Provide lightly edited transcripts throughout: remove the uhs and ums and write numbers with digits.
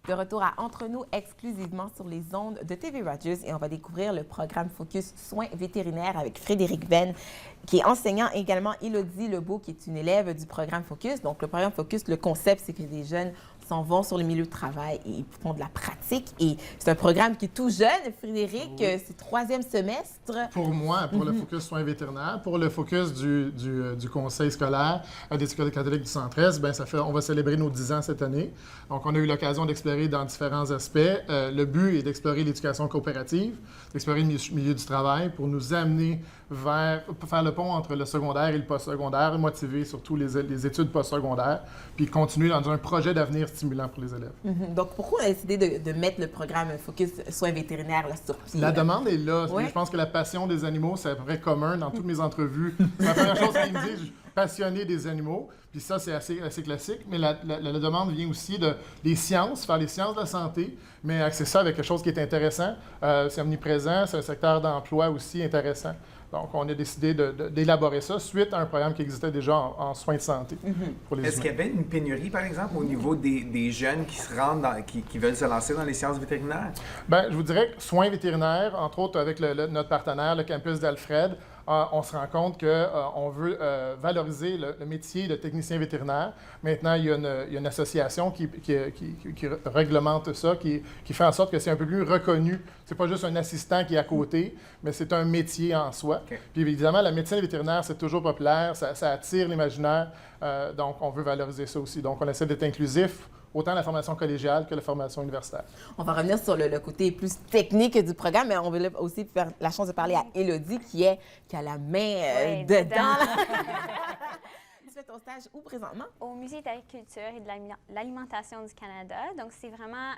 De retour à Entre nous, exclusivement sur les ondes de TV Rogers, et on va découvrir le programme Focus Soins vétérinaires avec Frédéric Venn, qui est enseignant, et également Élodie Lebeau, qui est une élève du programme Focus. Donc, le programme Focus, le concept, c'est que les jeunes s'en vont sur le milieu de travail et ils font de la pratique. Et c'est un programme qui est tout jeune, Frédéric. Oui. C'est 3e semestre. Pour moi, pour le Focus Soins vétérinaires, pour le Focus du conseil scolaire des écoles catholiques du Centre-Est, bien, on va célébrer nos 10 ans cette année. Donc, on a eu l'occasion d'explorer dans différents aspects. Le but est d'explorer l'éducation coopérative, d'explorer le milieu du travail pour nous amener vers faire le pont entre le secondaire et le postsecondaire, motiver surtout les études postsecondaires, puis continuer dans un projet d'avenir stimulant pour les élèves. Donc, pourquoi on a décidé de mettre le programme Focus Soins vétérinaires là, sur pied? La demande est là. Oui. Je pense que la passion des animaux, c'est à peu près commun dans toutes mes entrevues. La première chose qu'ils me disent, je suis passionné des animaux, puis ça, c'est assez classique. Mais la demande vient aussi des sciences, faire les sciences de la santé, mais axer ça avec quelque chose qui est intéressant. C'est omniprésent, c'est un secteur d'emploi aussi intéressant. Donc, on a décidé d'élaborer ça suite à un programme qui existait déjà en soins de santé pour les humains. Est-ce qu'il y avait une pénurie, par exemple, au niveau des jeunes qui se rendent, qui veulent se lancer dans les sciences vétérinaires? Bien, je vous dirais que soins vétérinaires, entre autres avec notre partenaire, le campus d'Alfred, on se rend compte qu'on veut valoriser le métier de technicien vétérinaire. Maintenant, il y a une association qui réglemente ça, qui fait en sorte que c'est un peu plus reconnu. C'est pas juste un assistant qui est à côté, mais c'est un métier en soi. Okay. Puis évidemment, la médecine vétérinaire, c'est toujours populaire, ça attire l'imaginaire, donc on veut valoriser ça aussi. Donc on essaie d'être inclusif, autant la formation collégiale que la formation universitaire. On va revenir sur le côté plus technique du programme, mais on veut aussi faire la chance de parler à Élodie, qui a la main dedans. Tu fais ton stage où présentement? Au Musée d'agriculture et de l'alimentation du Canada. Donc, c'est vraiment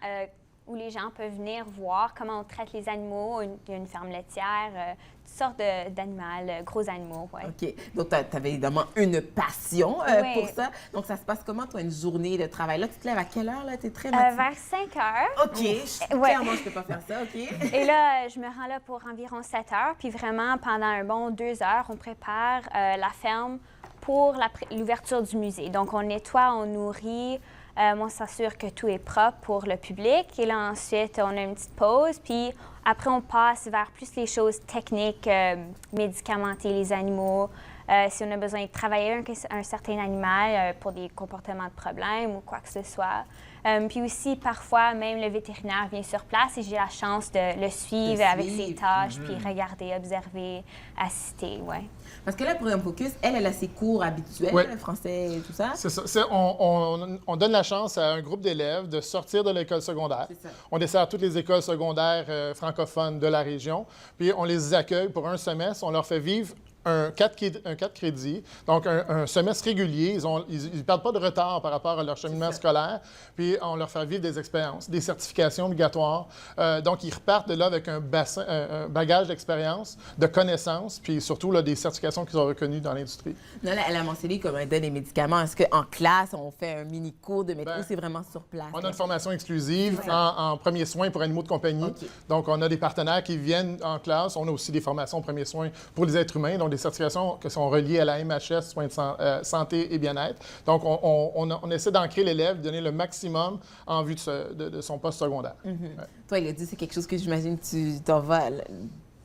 où les gens peuvent venir voir comment on traite les animaux. Il y a une ferme laitière, toutes sortes d'animaux, gros animaux. Ouais. OK. Donc, tu avais évidemment une passion pour ça. Donc, ça se passe comment, toi, une journée de travail? Là, tu te lèves à quelle heure? Tu es très matinée? Vers 5 heures. OK. Clairement, je ne peux pas faire ça. OK. Et là, je me rends là pour environ 7 heures. Puis vraiment, pendant un bon 2 heures, on prépare la ferme pour l'ouverture du musée. Donc, on nettoie, on nourrit. On s'assure que tout est propre pour le public. Et là, ensuite, on a une petite pause. Puis après, on passe vers plus les choses techniques, médicamenter les animaux. Si on a besoin de travailler un certain animal pour des comportements de problème ou quoi que ce soit. Puis aussi, parfois, même le vétérinaire vient sur place et j'ai la chance de le suivre avec ses tâches, puis regarder, observer, assister, ouais. Parce que là, pour un Focus, elle a ses cours habituels, le français et tout ça. C'est ça. On donne la chance à un groupe d'élèves de sortir de l'école secondaire. On dessert toutes les écoles secondaires francophones de la région. Puis on les accueille pour un semestre. On leur fait vivre un 4 crédits, donc un semestre régulier. Ils ne perdent pas de retard par rapport à leur cheminement scolaire. Puis on leur fait vivre des expériences, des certifications obligatoires. Donc, ils repartent de là avec un bagage d'expérience, de connaissances, puis surtout là, des certifications qu'ils ont reconnues dans l'industrie. Là, elle a mentionné comme elle donne des médicaments. Est-ce qu'en classe, on fait un mini-cours de médecine ou c'est vraiment sur place? On a une formation exclusive en premiers soins pour animaux de compagnie. Okay. Donc, on a des partenaires qui viennent en classe. On a aussi des formations en premiers soins pour les êtres humains, donc des certifications qui sont reliées à la MHS, soins de santé et bien-être. Donc, on essaie d'ancrer l'élève, donner le maximum en vue de son poste secondaire. Toi, Élodie, c'est quelque chose que j'imagine que tu t'en vas...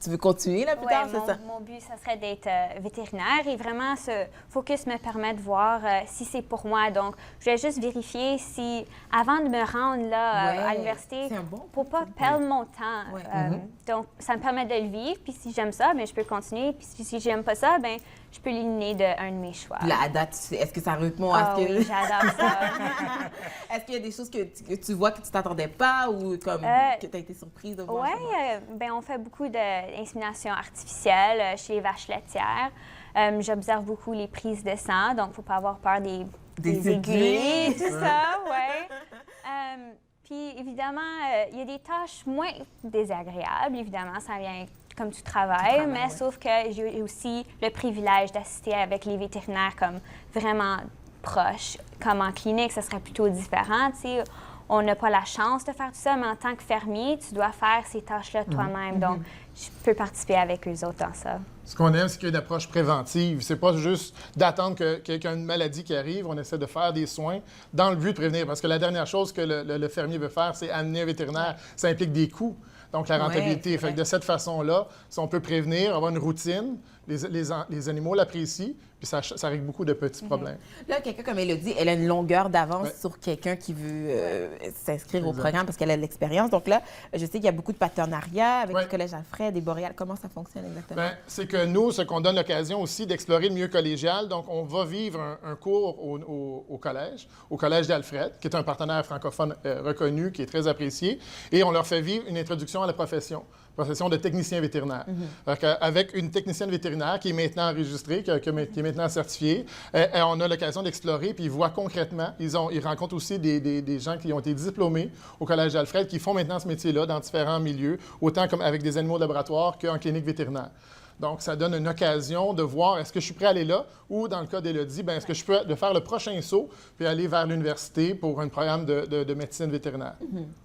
Tu veux continuer là plus tard, c'est ça? Mon but, ça serait d'être vétérinaire et vraiment, ce Focus me permet de voir si c'est pour moi. Donc, je vais juste vérifier si, avant de me rendre là à l'université, pour ne pas perdre mon temps. Donc, ça me permet de le vivre. Puis si j'aime ça, bien, je peux continuer. Puis si j'aime pas ça, bien, je peux l'éliminer d'un de mes choix. La date, est-ce que ça répond à ce que... Oui, j'adore ça. Est-ce qu'il y a des choses que tu vois que tu t'attendais pas ou comme que tu as été surprise de voir? Oui, bien, on fait beaucoup d'insémination artificielle chez les vaches laitières. J'observe beaucoup les prises de sang, donc il ne faut pas avoir peur des aiguilles, tout ça, oui. Puis, évidemment, il y a des tâches moins désagréables. Évidemment, ça vient comme tu travailles, mais sauf que j'ai aussi le privilège d'assister avec les vétérinaires comme vraiment proches. Comme en clinique, ça serait plutôt différent, tu sais. on n'a pas la chance de faire tout ça, mais en tant que fermier, tu dois faire ces tâches-là toi-même. Donc, je peux participer avec eux autres dans ça. Ce qu'on aime, c'est qu'il y a une approche préventive. C'est pas juste d'attendre qu'il y ait une maladie qui arrive. On essaie de faire des soins dans le but de prévenir. Parce que la dernière chose que le fermier veut faire, c'est amener un vétérinaire. Ça implique des coûts. Donc, la rentabilité. Ouais, fait que de cette façon-là, si on peut prévenir, avoir une routine, les animaux l'apprécient, puis ça règle beaucoup de petits problèmes. Là, quelqu'un comme Élodie, elle a une longueur d'avance Ouais. sur quelqu'un qui veut s'inscrire au programme parce qu'elle a de l'expérience. Donc là, je sais qu'il y a beaucoup de partenariats avec le Collège Alfred et Boréal. Comment ça fonctionne exactement? Bien, c'est que nous, ce qu'on donne l'occasion aussi d'explorer le milieu collégial. Donc, on va vivre un cours au collège d'Alfred, qui est un partenaire francophone reconnu, qui est très apprécié, et on leur fait vivre une introduction à la profession de technicien vétérinaire. Avec une technicienne vétérinaire qui est maintenant enregistrée, qui est maintenant certifiée, et on a l'occasion d'explorer, puis ils voient concrètement, ils rencontrent aussi des gens qui ont été diplômés au Collège d'Alfred, qui font maintenant ce métier-là dans différents milieux, autant comme avec des animaux de laboratoire qu'en clinique vétérinaire. Donc, ça donne une occasion de voir est-ce que je suis prêt à aller là ou, dans le cas d'Élodie, est-ce que je peux faire le prochain saut puis aller vers l'université pour un programme de médecine vétérinaire.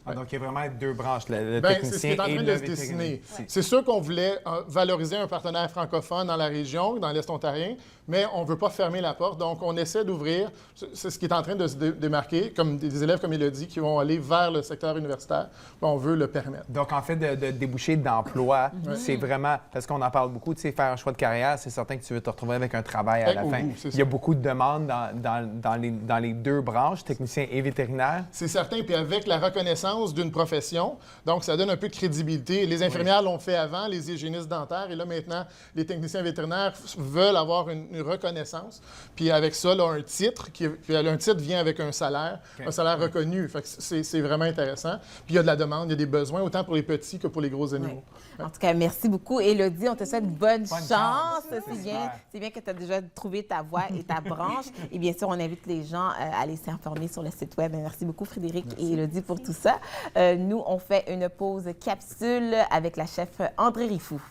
Donc, il y a vraiment deux branches, le C'est ce qui technicien est en et train le de se dessiner. vétérinaire. C'est sûr qu'on voulait valoriser un partenaire francophone dans la région, dans l'Est ontarien, mais on ne veut pas fermer la porte. Donc, on essaie d'ouvrir. C'est ce qui est en train de se démarquer, comme des élèves comme Élodie qui vont aller vers le secteur universitaire. On veut le permettre. Donc, en fait, de déboucher d'emploi, c'est vraiment, parce qu'on en parle beaucoup, tu sais, faire un choix de carrière, c'est certain que tu veux te retrouver avec un travail à la fin. C'est ça. Il y a beaucoup de demandes dans les deux branches, technicien et vétérinaire. C'est certain, puis avec la reconnaissance d'une profession, donc ça donne un peu de crédibilité. Les infirmières l'ont fait avant, les hygiénistes dentaires, et là maintenant, les techniciens vétérinaires veulent avoir une reconnaissance. Puis avec ça, là, un titre vient avec un salaire reconnu. Fait que c'est vraiment intéressant. Puis il y a de la demande, il y a des besoins, autant pour les petits que pour les gros animaux. En tout cas, merci beaucoup, Élodie. On te souhaite bonne chance. Super. C'est bien que tu as déjà trouvé ta voie et ta branche. Et bien sûr, on invite les gens à aller s'informer sur le site Web. Merci beaucoup, Frédéric et Élodie, pour tout ça. Nous, on fait une pause capsule avec la chef André Rifou.